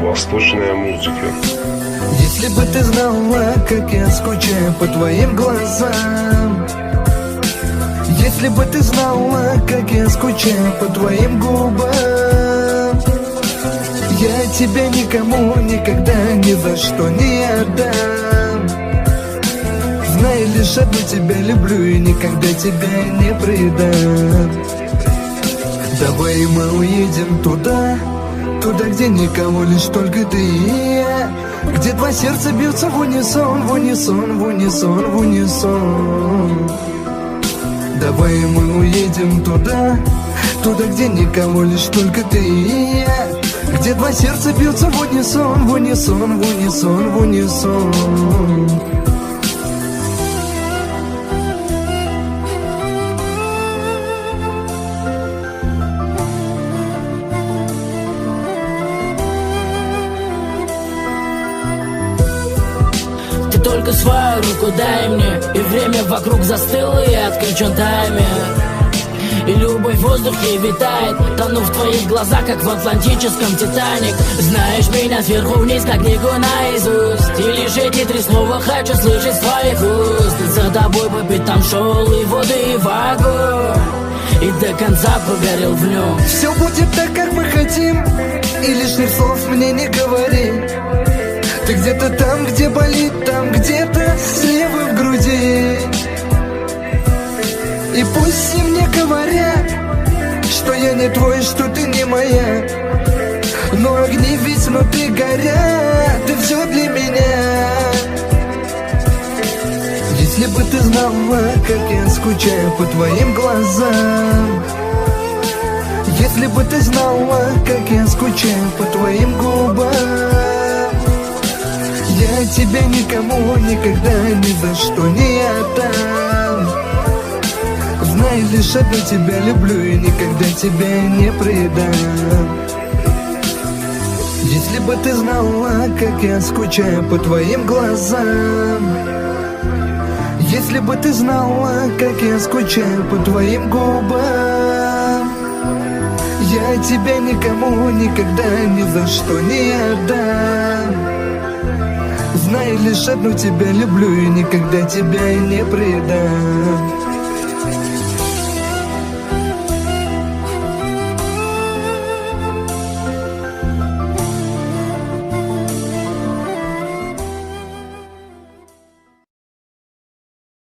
Восточная музыка. Если бы ты знала, как я скучаю по твоим глазам, если бы ты знала, как я скучаю по твоим губам, я тебя никому никогда ни за что не отдам. Знай, лишь одну тебя люблю и никогда тебя не предам. Давай мы уедем туда, где никого, лишь только ты и я, где два сердца бьются в унисон, в унисон, в унисон, в унисон. Давай мы уедем туда, где никого, лишь только ты и я, где два сердца бьются в унисон, в унисон, в унисон, в унисон. Только свою руку дай мне, и время вокруг застыло, и отключен таймер. И любовь в воздухе витает, тону в твоих глазах, как в атлантическом Титаник. Знаешь меня сверху вниз, как книгу наизусть, и лишь эти три слова хочу слышать с твоих уст. И за тобой по пятам шел и в воду, и в огонь, и до конца погорел в нем. Все будет так, как мы хотим, и лишних слов мне не говори. Ты где-то там, где болит, там где-то слева в груди. И пусть все мне говорят, что я не твой, что ты не моя, но огни ведь внутри горят, ты все для меня. Если бы ты знала, как я скучаю по твоим глазам, если бы ты знала, как я скучаю по твоим губам, я тебя никому никогда ни за что не отдам. Знай, лишь одну тебя люблю и никогда тебя не предам. Если бы ты знала, как я скучаю по твоим глазам, если бы ты знала, как я скучаю по твоим губам, я тебя никому никогда ни за что не отдам. Знай, лишь одну тебя люблю и никогда тебя не предам.